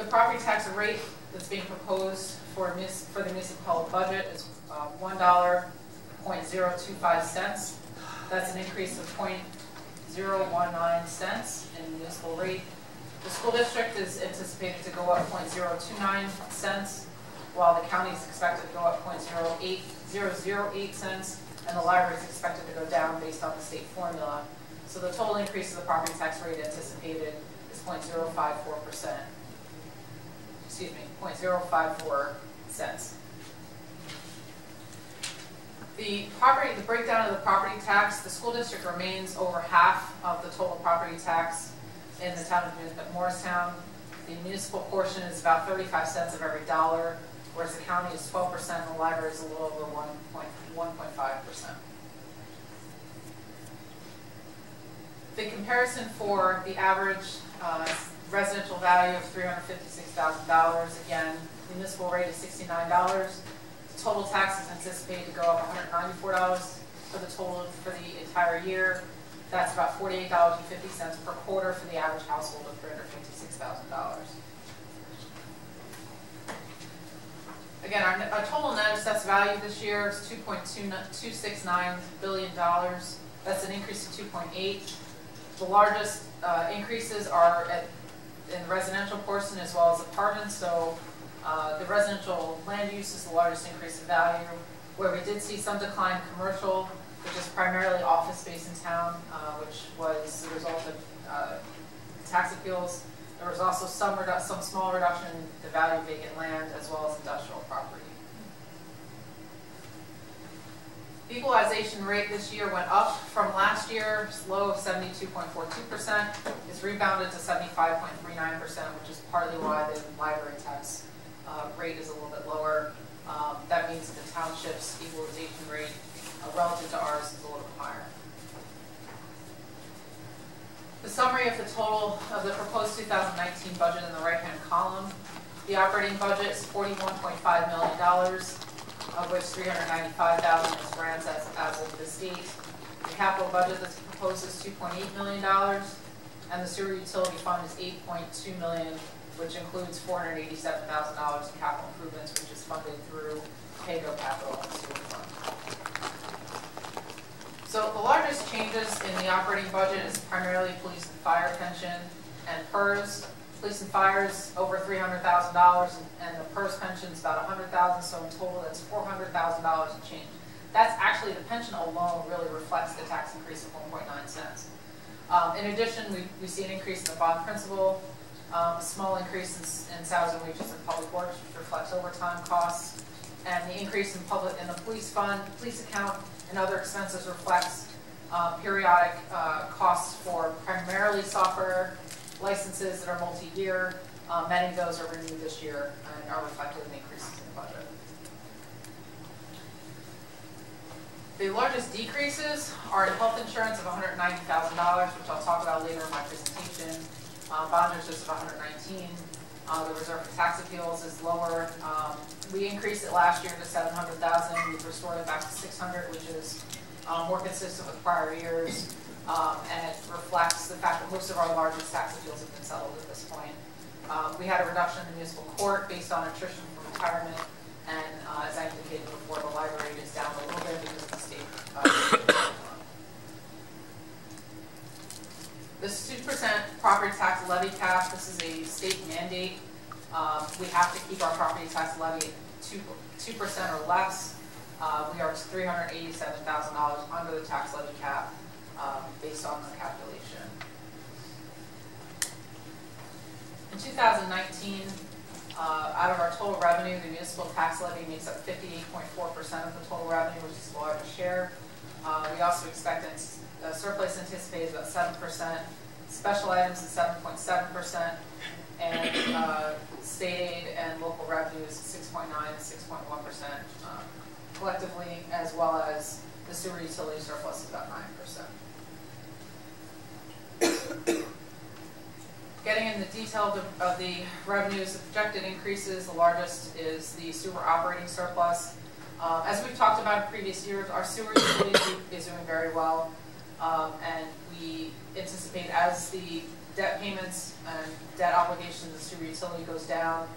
property tax rate that's being proposed for the municipal budget is $1.025. That's an increase of 0.019 cents in municipal rate. The school district is anticipated to go up 0.029 cents, while the county is expected to go up 0.008 cents, and the library is expected to go down based on the state formula. So the total increase of the property tax rate anticipated is 0.054%. Excuse me, 0.054 cents. The breakdown of the property tax, the school district remains over half of the total property tax in the town of Morristown. The municipal portion is about 35 cents of every dollar, whereas the county is 12% and the library is a little over 1.5%. The comparison for the average residential value of $356,000, again, the municipal rate is $69. The total tax is anticipated to go up $194 for the entire year. That's about $48.50 per quarter for the average household of $356,000. Again, our total net assessed value this year is $2.269 billion. That's an increase of 2.8. The largest increases are in the residential portion as well as apartments. So the residential land use is the largest increase in value. Where we did see some decline in commercial, which is primarily office space in town, which was the result of tax appeals. There was also some small reduction in the value of vacant land as well as industrial property. The equalization rate this year went up from last year's low of 72.42%. It's rebounded to 75.39%, which is partly why the library tax rate is a little bit lower. That means that the township's equalization rate relative to ours is a little bit higher. The summary of the total of the proposed 2019 budget in the right-hand column. The operating budget is $41.5 million, of which $395,000 is grants as of this date. The capital budget that's proposed is $2.8 million, and the sewer utility fund is $8.2 million, which includes $487,000 in capital improvements, which is funded through PAYGO capital and the sewer fund. So the largest changes in the operating budget is primarily police and fire pension and PERS. Police and fire is over $300,000, and the PERS pension is about $100,000. So in total, that's $400,000 in change. That's actually, the pension alone really reflects the tax increase of 1.9 cents. In addition, we see an increase in the bond principal, a small increase in salaries and wages in public works, which reflects overtime costs, and the increase in the police fund, police account, and other expenses reflects periodic costs for primarily software licenses that are multi-year. Many of those are renewed this year and are reflected in the increases in the budget. The largest decreases are in health insurance of $190,000, which I'll talk about later in my presentation. Bond interest of $119,000. The reserve for tax appeals is lower. We increased it last year to $700,000. We've restored it back to $600,000, which is more consistent with prior years. And it reflects the fact that most of our largest tax appeals have been settled at this point. We had a reduction in the municipal court based on attrition from retirement, and as I indicated before, the library is down a little bit because of the state. This 2% property tax levy cap, this is a state mandate. We have to keep our property tax levy at 2% or less. We are $387,000 under the tax levy cap based on the calculation. In 2019, out of our total revenue, the municipal tax levy makes up 58.4% of the total revenue, which is the largest share. We also expect surplus anticipated about 7%, special items is 7.7%, and state aid and local revenues 6.9% and 6.1% collectively, as well as the sewer utility surplus is about 9%. Getting into the detail of the revenues, the projected increases, the largest is the sewer operating surplus. As we've talked about in previous years, our sewer utility is doing very well, and we anticipate as the debt payments and debt obligations of the sewer utility goes down,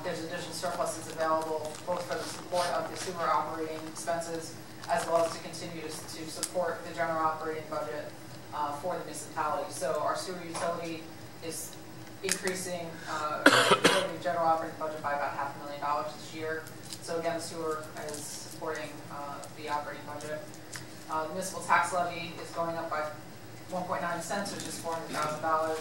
there's additional surpluses available both for the support of the sewer operating expenses as well as to continue to support the general operating budget for the municipality. So our sewer utility is increasing the general operating budget by about $500,000 this year. So again, the sewer is supporting the operating budget. The municipal tax levy is going up by 1.9 cents, which is $400,000.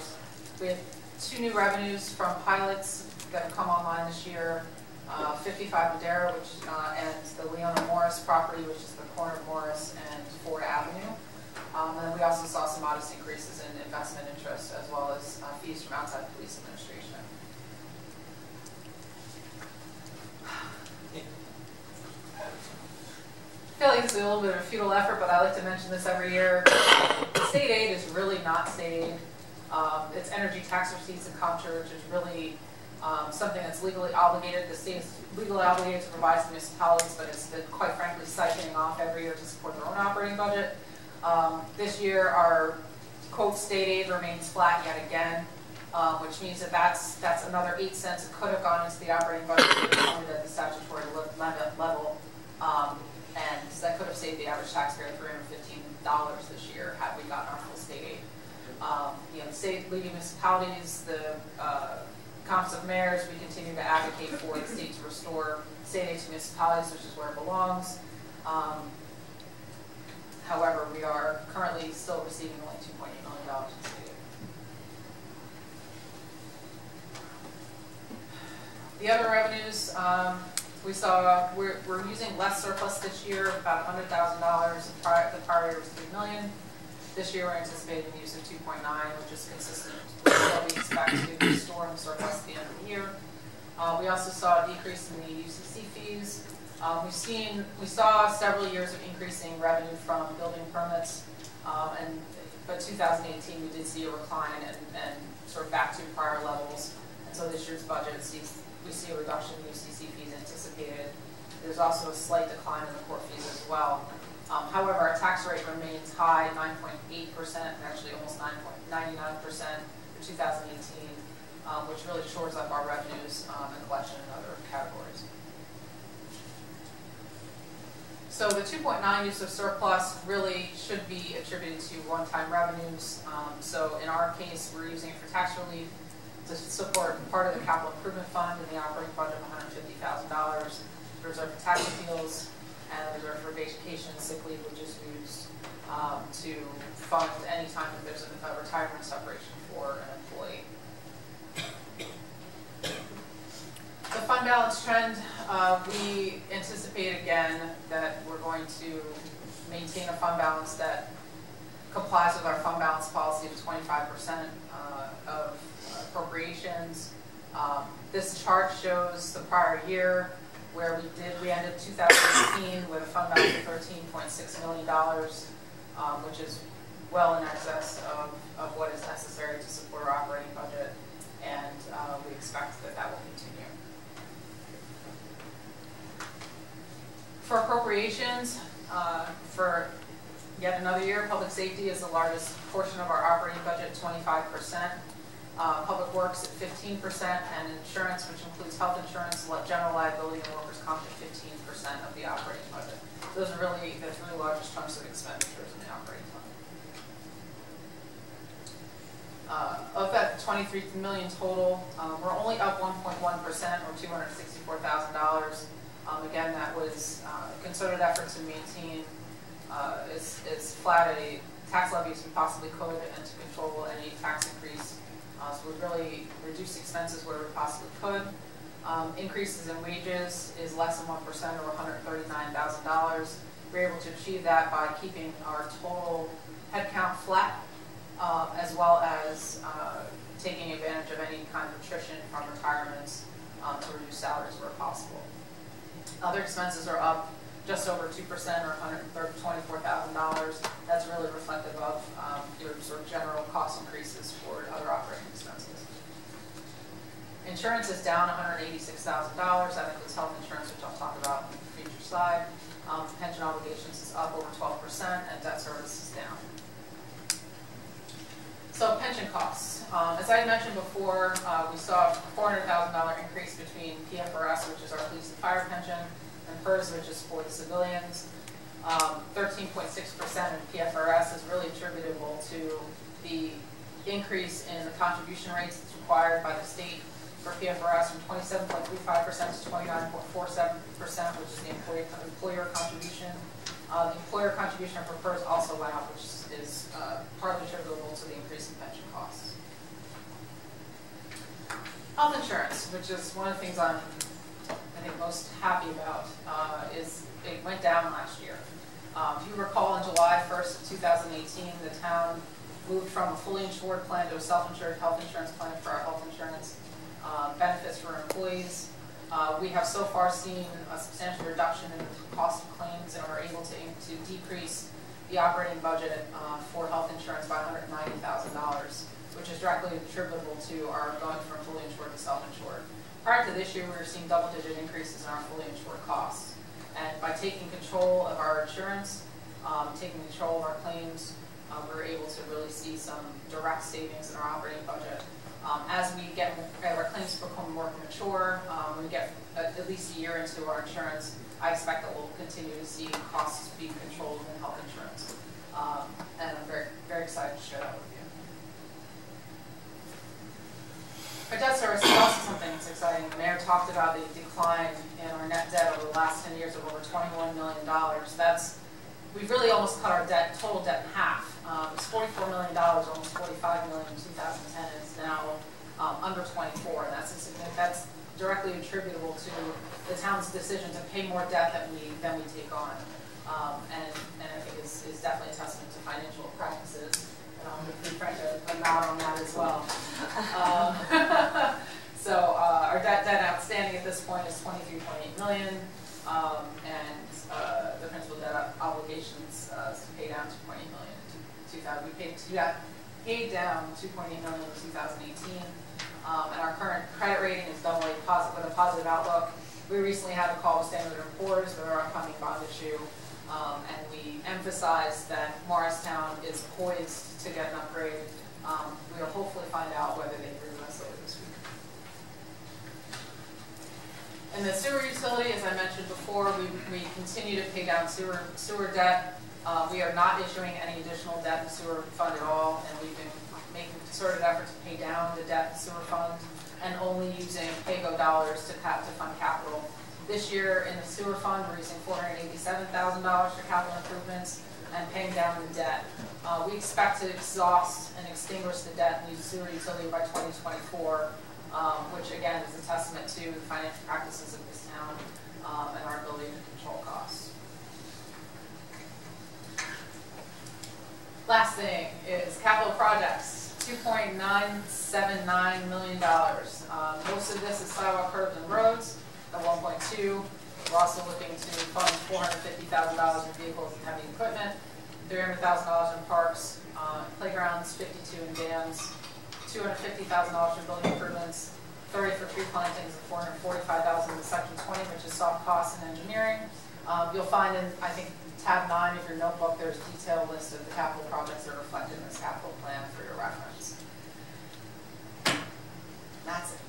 We have 2 new revenues from pilots that have come online this year, 55 Madera, which and the Leona Morris property, which is the corner of Morris and Ford Avenue. And we also saw some modest increases in investment interest as well as fees from outside police administration. I feel like this is a little bit of a futile effort, but I like to mention this every year. State aid is really not state aid. It's energy tax receipts and comptroller, which is really something that's legally obligated. The state is legally obligated to provide to municipalities, but it's been, quite frankly, siphoning off every year to support their own operating budget. This year, our quote state aid remains flat yet again, which means that that's another 8 cents. It could have gone into the operating budget if it funded at the statutory level, and so that could have saved the average taxpayer $315 this year had we gotten our full state aid. You know, the state leading municipalities, the Conference of Mayors, we continue to advocate for the state to restore state aid to municipalities, which is where it belongs. However, we are currently still receiving only $2.8 million in state aid. The other revenues, we saw we're using less surplus this year, about $100,000. The prior year was $3 million. This year we're anticipating the use of 2.9, which is consistent with what we expect to restore in surplus at the end of the year. We also saw a decrease in the UCC fees. We saw several years of increasing revenue from building permits, but 2018 we did see a decline and sort of back to prior levels. And so this year's budget we see a reduction in UCC fees anticipated. There's also a slight decline in the court fees as well. However, our tax rate remains high, 9.8%, and actually almost 9.99% for 2018, which really shores up our revenues and collection in other categories. So the 2.9 use of surplus really should be attributed to one-time revenues. So in our case, we're using it for tax relief to support part of the capital improvement fund in the operating budget of $150,000, reserve for tax appeals, and the reserve for vacation and sick leave, which is used to fund any time that there's a retirement separation for an employee. The fund balance trend, we anticipate again that we're going to maintain a fund balance that complies with our fund balance policy of 25% of appropriations. This chart shows the prior year where we ended 2018 with a fund balance of $13.6 million, which is well in excess of what is necessary to support our operating budget, and we expect that that will continue. For appropriations, for yet another year, public safety is the largest portion of our operating budget, 25%. Public works at 15%, and insurance, which includes health insurance, general liability, and workers' comp at 15% of the operating budget. Those are really the 3 largest chunks of expenditures in the operating fund. Of that 23 million total, we're only up 1.1%, or $264,000. Again, that was a concerted effort to maintain as flat a tax levy as we possibly could, and to control any tax increase. So we really reduced expenses where we possibly could. Increases in wages is less than 1%, or $139,000. We're able to achieve that by keeping our total headcount flat, as well as taking advantage of any kind of attrition from retirements to reduce salaries where possible. Other expenses are up just over 2%, or $24,000. That's really reflective of your sort of general cost increases for other operating expenses. Insurance is down $186,000. That includes health insurance, which I'll talk about in the future slide. Pension obligations is up over 12%, and debt service is down. So pension costs. As I mentioned before, we saw a $400,000 increase between PFRS, which is our police and fire pension, and PERS, which is for the civilians. 13.6% in PFRS is really attributable to the increase in the contribution rates that's required by the state for PFRS from 27.35% to 29.47%, which is the employer contribution. The employer contribution for PERS also went up, which is partly attributable to the increase in pension costs. Health insurance, which is one of the things I think most happy about, is it went down last year. If you recall, on July 1st of 2018, the town moved from a fully insured plan to a self-insured health insurance plan for our health insurance benefits for our employees. We have so far seen a substantial reduction in the cost of claims and are able to decrease the operating budget for health insurance by $190,000, which is directly attributable to our going from fully insured to self-insured. Prior to this year, we were seeing double-digit increases in our fully insured costs. And by taking control of our insurance, taking control of our claims, we're able to really see some direct savings in our operating budget. As our claims become more mature, when we get at least a year into our insurance, I expect that we'll continue to see costs being controlled in health insurance. And I'm very, very excited to share that with you. Our debt service is also something that's exciting. The mayor talked about the decline in our net debt over the last 10 years of over $21 million. We've really almost cut our total debt in half. It was $44 million, almost $45 million in 2010, and it's now under 24. And that's directly attributable to the town's decision to pay more debt than we take on. And I think is definitely a testament to financial practices. And I'll give Frank a nod on that as well. So our debt outstanding at this point is $23.8 million, and the principal debt obligations is paid down $2.8 million in 2000. We paid down $2.8 million in 2018, and our current credit rating is AA positive with a positive outlook. We recently had a call with Standard & Poor's with our upcoming bond issue, and we emphasized that Morristown is poised to get an upgrade. We will hopefully find out whether they agree with us later this week. In the sewer utility, as I mentioned before, we continue to pay down sewer debt. We are not issuing any additional debt in the sewer fund at all, and we've been making a concerted effort to pay down the debt in the sewer fund and only using PAYGO dollars to fund capital. This year in the sewer fund, we're using $487,000 for capital improvements and paying down the debt. We expect to exhaust and extinguish the debt in the sewer utility by 2024, which again is a testament to the financial practices of this town and our ability to control costs. Last thing is capital projects, $2.979 million. Most of this is sidewalk, curbs, and roads at 1.2. We're also looking to fund $450,000 in vehicles and heavy equipment, $300,000 in parks, playgrounds, 52 in dams, $250,000 for building improvements, 30 for tree plantings, and $445,000 in Section 20, which is soft costs and engineering. You'll find in, I think, tab 9 of your notebook, there's a detailed list of the capital projects that are reflected in this capital plan for your reference. That's it.